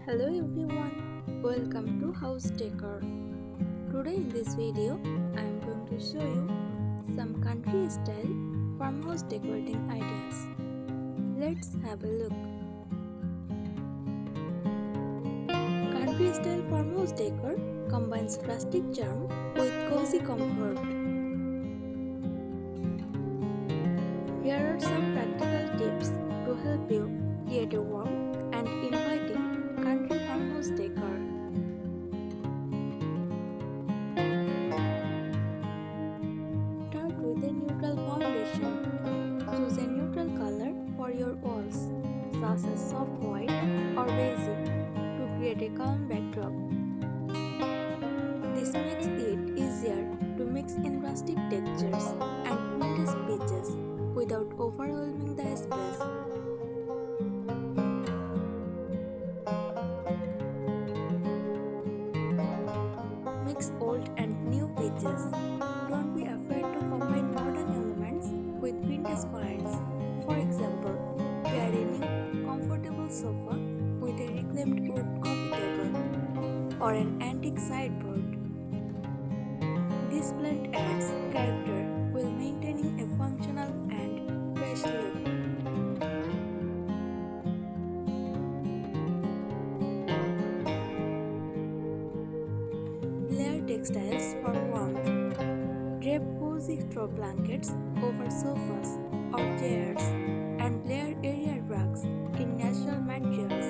Hello everyone, welcome to House Decor. Today in this video, I am going to show you some country style farmhouse decorating ideas. Let's have a look. Country style farmhouse decor combines rustic charm with cozy comfort. Here are some practical tips to help you create a warm and inviting country farmhouse decor. Start with a neutral foundation. Choose a neutral color for your walls, such as soft white or beige, to create a calm backdrop. This makes it easier to mix in rustic textures and vintage pieces without overwhelming the space. Mix old and new pieces. Don't be afraid to combine modern elements with vintage finds. For example, pair a new comfortable sofa with a reclaimed wood coffee table or an antique sideboard. This blend adds character while maintaining a functional and fresh look. Layer textiles for warmth. Drape cozy straw blankets over sofas or chairs and layer area rugs in natural materials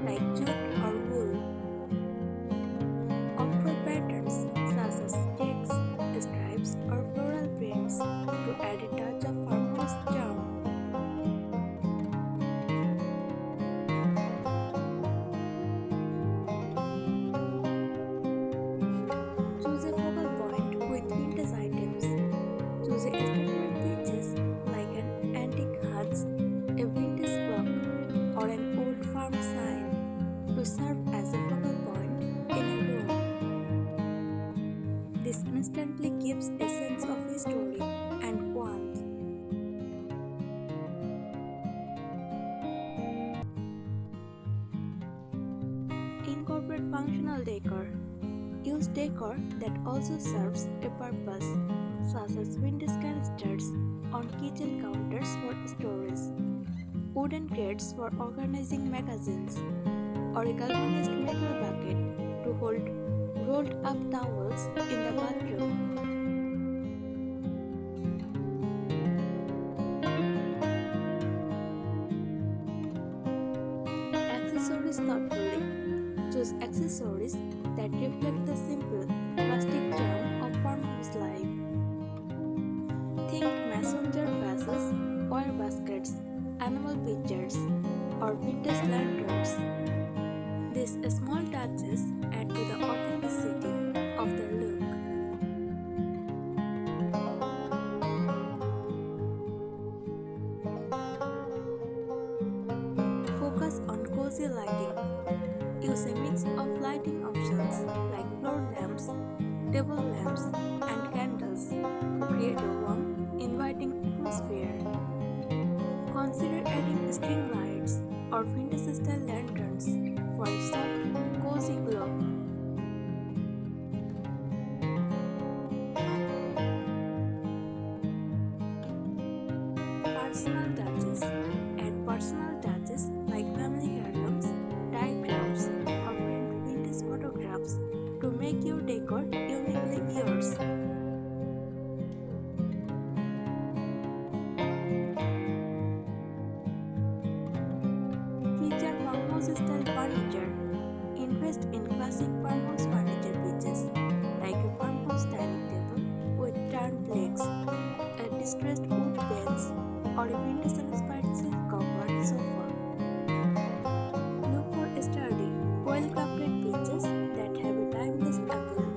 like jute or wool. Opt for patterns such as checks, stripes or floral prints to add a touch of farmhouse charm. Choose a focal point with vintage items. Choose a statement pieces like an antique hut, a vintage clock, or an old farm sign to serve as a focal point in a room. This instantly gives a sense of history and warmth. Incorporate functional decor. Use decor that also serves a purpose, such as vintage canisters on kitchen counters for storage, wooden crates for organizing magazines, or a galvanized metal bucket to hold rolled up towels in the bathroom. Accessories thoughtfully. Choose accessories that reflect the simple, rustic charm of farmhouse life. Think messenger vases, wire baskets, animal pictures, or vintage lanterns. These small touches add to the authenticity of the look. Focus on cozy lighting. Use a mix of lighting options like floor lamps, table lamps, and candles to create a warm, inviting atmosphere. Consider adding string lights or vintage style lanterns for a soft, cozy glow. Personal touches. Add personal touches like family heirlooms, diagrams, or framed vintage photographs to make your decor uniquely yours. Feature farmhouse style furniture. Invest in classic farmhouse furniture pieces like a farmhouse dining table with turned legs, a distressed wood bench, or a vintage inspired silk covered sofa. Look for sturdy, well crafted pieces that have a timeless appeal.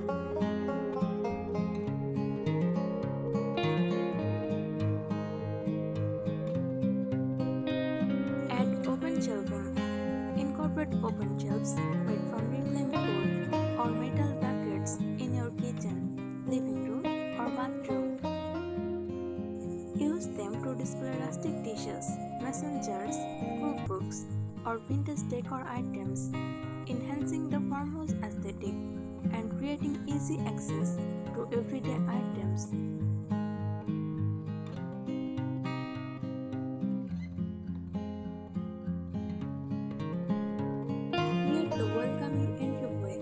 Add open shelving. Incorporate open shelves made from reclaimed wood or metal buckets in your kitchen, living room, or bathroom. Use them to display rustic dishes, messengers, cookbooks, or vintage decor items, enhancing the farmhouse aesthetic and creating easy access to everyday items. Create a welcoming entryway.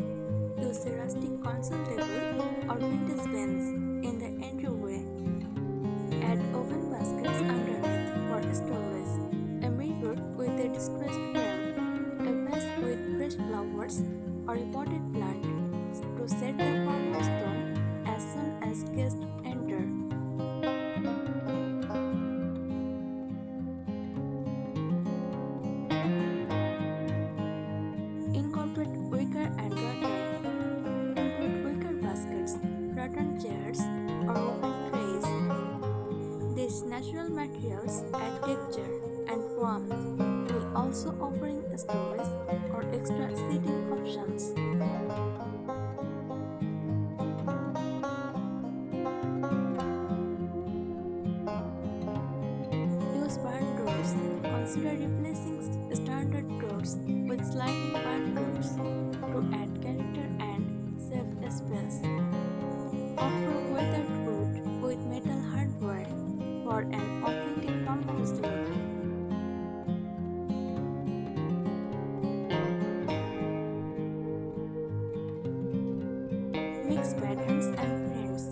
Use a rustic console table or vintage bench in the entryway. Add oven baskets underneath for storage, a mirror with a distressed frame, a vase with fresh flowers, or a potted plant to set the farmhouse tone as soon as guests enter. Incorporate wicker and rattan. Include wicker baskets, rattan chairs, or open trays. These natural materials add texture and warmth, while also offering storage or extra seating options. Use barn doors. Consider replacing standard doors with sliding barn doors to add character and save space. Offer weathered wood with metal hardware for an authentic farmhouse look. Mix patterns and prints.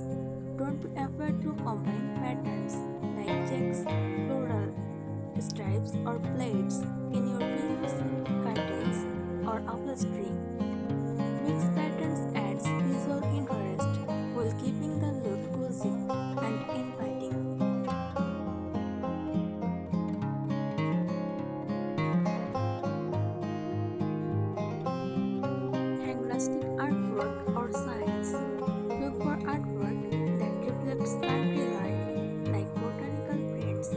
Don't be afraid to combine patterns like checks, floral, stripes, or plates in your pillows, curtains, or upholstery. Mixed patterns adds visual interest while keeping the look cozy and inviting. Hang rustic artwork or signs. Look for artwork that reflects country life like botanical prints,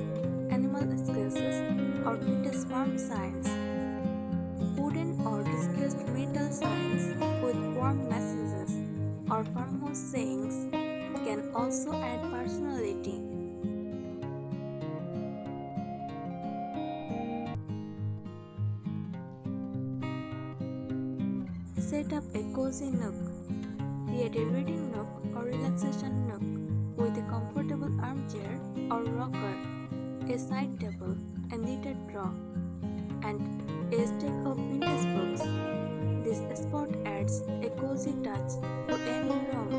animal sketches, or vintage farm signs. Wooden or distressed metal signs with warm messages or farmhouse sayings can also add personality. Set up a cozy nook. Create a reading nook or relaxation nook with a comfortable armchair or rocker, a side table, a knitted drawer, and a stack of vintage books. This spot adds a cozy touch to any room.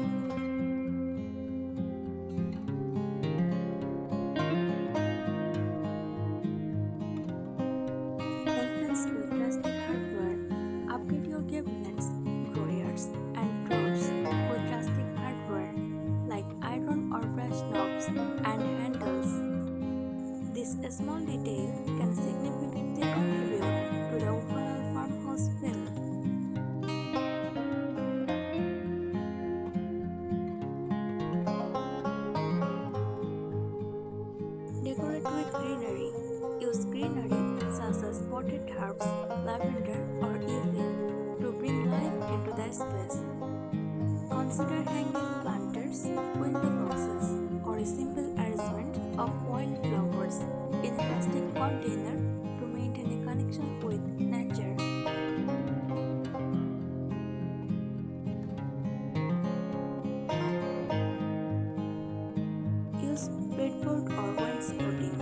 Enhance with rustic hardware. Upgrade your cabinets, drawers, and drawers with rustic hardware like iron or brush knobs and handles. This small detail can significantly contribute to the overall farmhouse feel. Decorate with greenery. Use greenery such as potted herbs, lavender, or ivy to bring life into the space. Consider hanging planters, window boxes, or a simple arrangement of wildflowers in a plastic container to maintain a connection with nature. Use bedboard or wainscoting.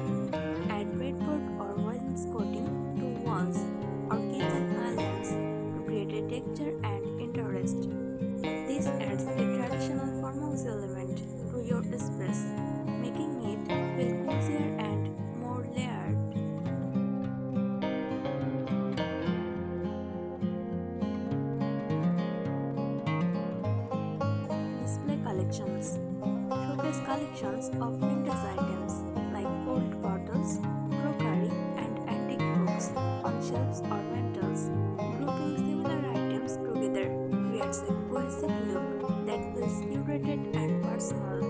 Add bedboard or wainscoting to walls or kitchen islands to create a texture and interest. This adds a traditional farmhouse element to your space, making it feel cozier and more layered. Display collections. Showcase collections of vintage items like old bottles, crockery, and antique books on shelves or mantels. Grouping similar items together creates a cohesive look that feels curated and personal.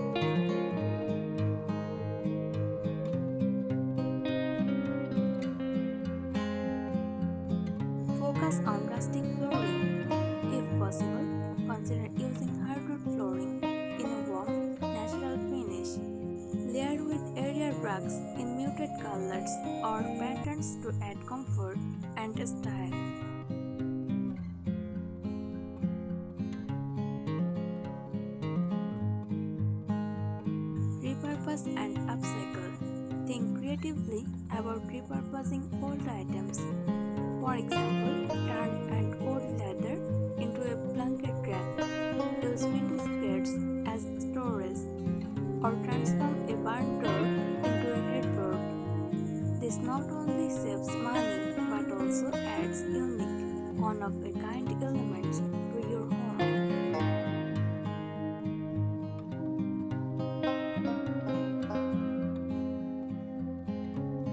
Focus on rustic flooring. If possible, consider using hardwood flooring in a warm, natural finish. Layer with area brush rugs in muted colors or patterns to add comfort and style. Repurpose and upcycle. Think creatively about repurposing old items. For example, turn an old leather into a blanket wrap, use vintage threads as storage, or transform a barn door into a headboard. This not only saves money but also adds unique, one-of-a-kind elements to your home.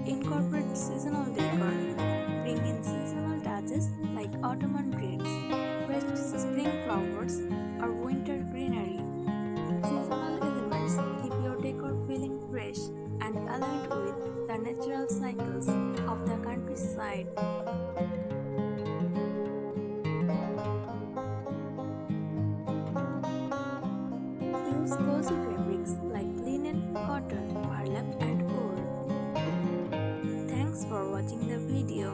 Incorporate seasonal decor. Bring in seasonal touches like autumn greens, fresh spring flowers, or winter greenery. Seasonal elements keep your decor feeling fresh and aligned with the natural cycles of the countryside. Use cozy fabrics like linen, cotton, burlap, and wool. Thanks for watching the video.